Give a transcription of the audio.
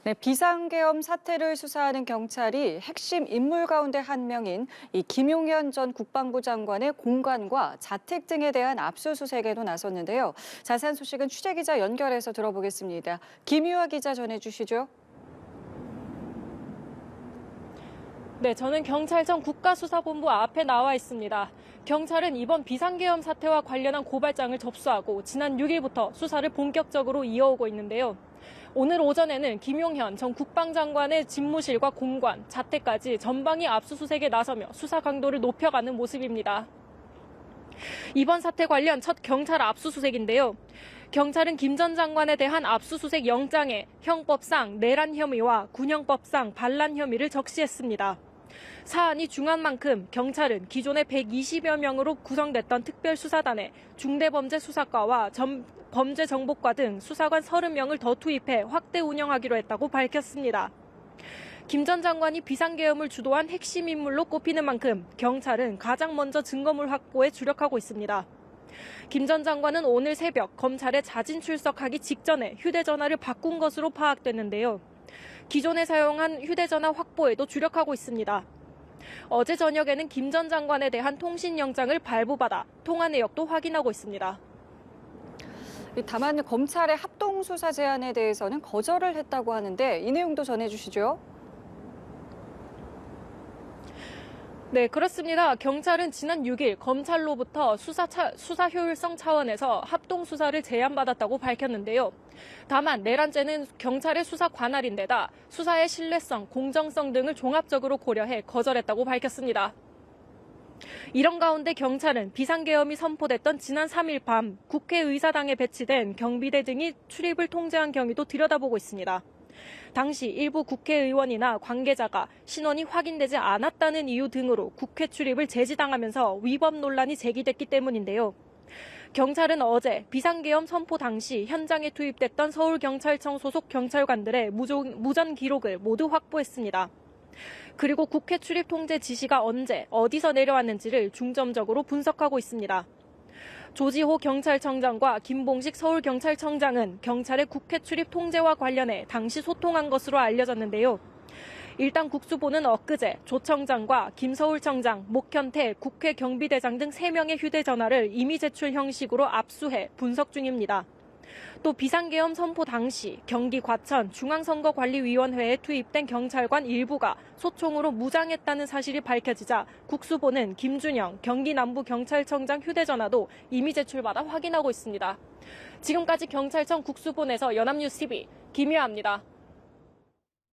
네, 비상계엄 사태를 수사하는 경찰이 핵심 인물 가운데 한 명인 이 김용현 전 국방부 장관의 공간과 자택 등에 대한 압수수색에도 나섰는데요. 자세한 소식은 취재기자 연결해서 들어보겠습니다. 김유아 기자 전해주시죠. 네, 저는 경찰청 국가수사본부 앞에 나와 있습니다. 경찰은 이번 비상계엄 사태와 관련한 고발장을 접수하고 지난 6일부터 수사를 본격적으로 이어오고 있는데요. 오늘 오전에는 김용현 전 국방장관의 집무실과 공관, 자택까지 전방위 압수수색에 나서며 수사 강도를 높여가는 모습입니다. 이번 사태 관련 첫 경찰 압수수색인데요. 경찰은 김 전 장관에 대한 압수수색 영장에 형법상 내란 혐의와 군형법상 반란 혐의를 적시했습니다. 사안이 중한 만큼 경찰은 기존의 120여 명으로 구성됐던 특별수사단에 중대범죄수사과와 범죄정보과 등 수사관 30명을 더 투입해 확대 운영하기로 했다고 밝혔습니다. 김 전 장관이 비상계엄을 주도한 핵심 인물로 꼽히는 만큼 경찰은 가장 먼저 증거물 확보에 주력하고 있습니다. 김 전 장관은 오늘 새벽 검찰에 자진 출석하기 직전에 휴대전화를 바꾼 것으로 파악됐는데요. 기존에 사용한 휴대전화 확보에도 주력하고 있습니다. 어제 저녁에는 김 전 장관에 대한 통신영장을 발부받아 통화 내역도 확인하고 있습니다. 다만 검찰의 합동수사 제안에 대해서는 거절을 했다고 하는데 이 내용도 전해주시죠. 네, 그렇습니다. 경찰은 지난 6일 검찰로부터 수사 효율성 차원에서 합동수사를 제안받았다고 밝혔는데요. 다만 내란죄는 경찰의 수사 관할인데다 수사의 신뢰성, 공정성 등을 종합적으로 고려해 거절했다고 밝혔습니다. 이런 가운데 경찰은 비상계엄이 선포됐던 지난 3일 밤 국회의사당에 배치된 경비대 등이 출입을 통제한 경위도 들여다보고 있습니다. 당시 일부 국회의원이나 관계자가 신원이 확인되지 않았다는 이유 등으로 국회 출입을 제지당하면서 위법 논란이 제기됐기 때문인데요. 경찰은 어제 비상계엄 선포 당시 현장에 투입됐던 서울경찰청 소속 경찰관들의 무전 기록을 모두 확보했습니다. 그리고 국회 출입 통제 지시가 언제, 어디서 내려왔는지를 중점적으로 분석하고 있습니다. 조지호 경찰청장과 김봉식 서울경찰청장은 경찰의 국회 출입 통제와 관련해 당시 소통한 것으로 알려졌는데요. 일단 국수본은 엊그제 조 청장과 김 서울청장, 목현태 국회 경비대장 등 3명의 휴대전화를 임의 제출 형식으로 압수해 분석 중입니다. 또 비상계엄 선포 당시 경기 과천 중앙선거관리위원회에 투입된 경찰관 일부가 소총으로 무장했다는 사실이 밝혀지자 국수본은 김준영 경기 남부경찰청장 휴대전화도 임의 제출받아 확인하고 있습니다. 지금까지 경찰청 국수본에서 연합뉴스 TV 김유아입니다.